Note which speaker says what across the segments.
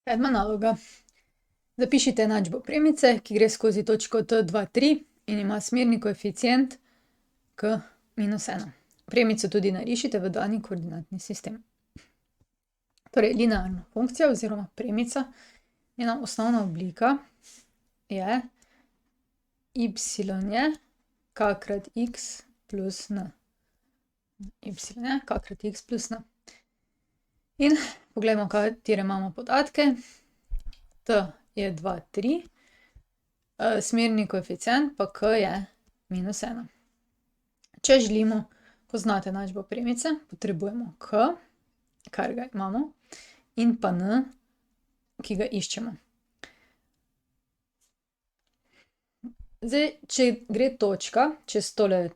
Speaker 1: Sedma naloga. Zapišite enačbo premice, ki gre skozi točko T2,3 in ima smerni koeficient k -1. Premico tudi narišite v dani koordinatni sistem. Torej, linearna funkcija oziroma premica, njena osnovna oblika je y je k krat x plus n. Y je k krat x plus n. In poglejmo, katere imamo podatke. T je 2, 3, smerni koeficient pa k je -1. Če želimo poznati enačbo premice, potrebujemo k, kar ga imamo, in pa n, ki ga iščemo. Zdaj, če gre točka čez tole,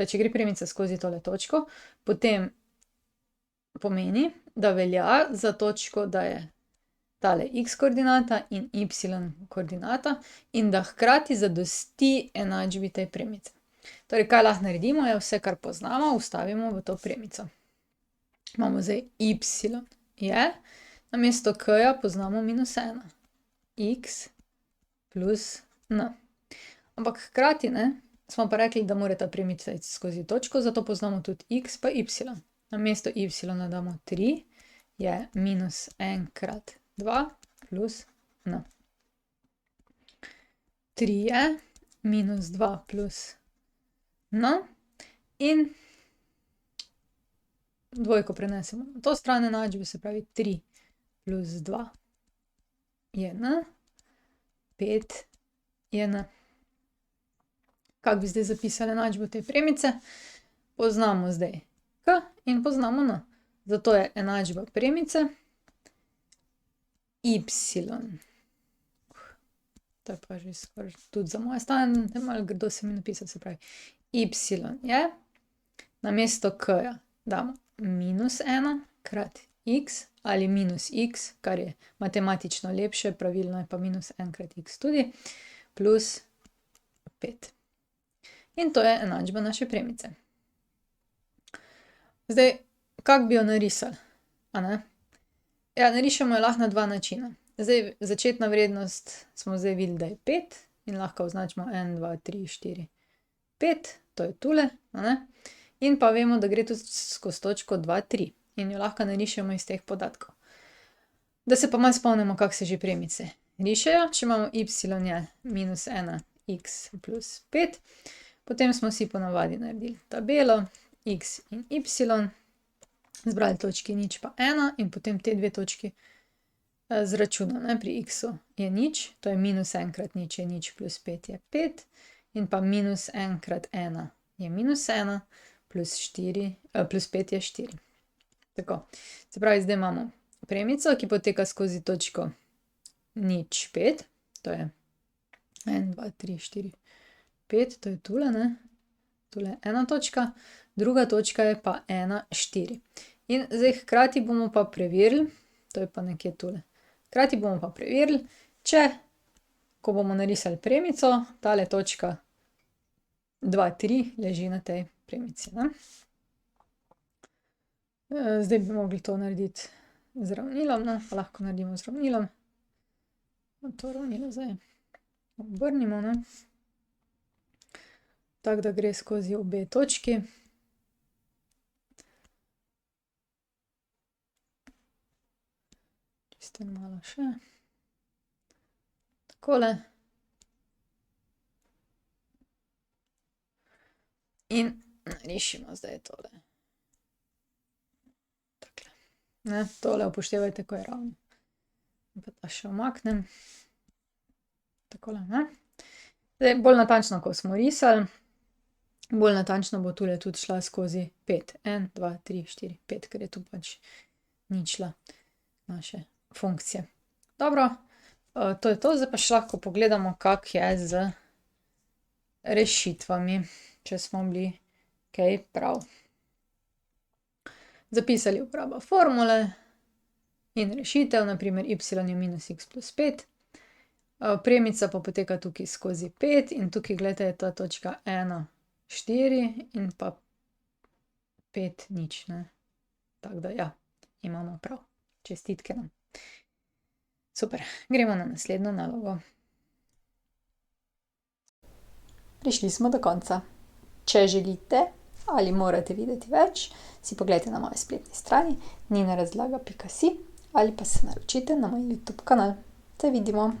Speaker 1: če gre premica skozi tole točko, potem pomeni, da velja za točko, da je tale x koordinata in y koordinata in da hkrati zadosti enačbi te premice. Torej, kaj lahko naredimo, je vse, kar poznamo, vstavimo v to premico. Imamo zdaj y je, namesto k-ja poznamo -1. X plus n. Ampak hkrati, ne, smo pa rekli, da mora ta premica iti skozi točko, zato poznamo tudi x pa y. Namesto y damo 3, je -1 krat 2 plus n. 3 je -2 plus n in dvojko prenesemo na to stran enačbe, se pravi 3 plus 2 je n, 5 je n. Kako bi zdaj zapisali enačbo te premice? Poznamo zdaj k in poznamo n. Zato je enačba premice y. To je pa že skoraj tudi za moje stanje, malo grdo se mi napisati, se pravi y je, namesto k-ja damo -1 krat x ali -x, kar je matematično lepše, pravilno je pa -1 krat x tudi, plus 5. In to je enačba naše premice. Zdaj, kako bi jo narisali, a ne? Ja, narišemo jo lahko na dva načina. Zdaj, začetna vrednost smo zdaj videli, da je 5 in lahko označimo 1, 2, 3, 4, 5, to je tule, a ne? In pa vemo, da gre tudi skozi točko 2, 3 in jo lahko narišemo iz teh podatkov. Da se pa malo spomnimo, kako se že premice rišejo. Če imamo y je -1 x plus 5, potem smo si ponavadi naredili tabelo x in y, zbrali točki 0 pa 1 in potem te dve točki zračunali. Pri x-u je 0, to je -1 krat 0 je 0 plus 5 je 5 in pa -1 krat 1 je -1 plus 5 je 4. Tako, se pravi, zdaj imamo premico, ki poteka skozi točko 0, 5, to je 1, 2, 3, 4, 5, to je tule, ne? Tule je ena točka, druga točka je pa 1, 4. In zdaj hkrati bomo pa preverili, to je pa nekje tule, hkrati bomo pa preverili, če, ko bomo narisali premico, tale točka 2, 3 leži na tej premici, ne? Zdaj bi mogli to narediti z ravnilom, ne, pa lahko naredimo z ravnilom. To ravnilo zdaj obrnimo, ne. Tako da gre skozi obe točki. Čisto malo še. Takole. In narišimo zdaj tole. Takle. Ne, tole upoštevajte, ko je ravno. Pa ta še umaknem. Takole, ne. Zdaj, bolj natančno, ko smo risali, bolj natančno bo tule tudi šla skozi 5. 1, 2, 3, 4, 5, ker je tu pač ničla naše funkcije. Dobro, to je to, zdaj pa še lahko pogledamo, kako je z rešitvami, če smo bili kaj prav. Zapisali uporaba formule in rešitev, na primer y je -x plus 5. Premica pa poteka tukaj skozi 5 in tukaj, glejte, je ta točka 1, 4 in pa 5, 0, ne. Tako da ja, imamo prav. Čestitke nam. Super, gremo na naslednjo nalogo. Prišli smo do konca. Če želite ali morate videti več, si poglejte na moji spletni strani ninarazlaga.si ali pa se naročite na moj YouTube kanal. Se vidimo!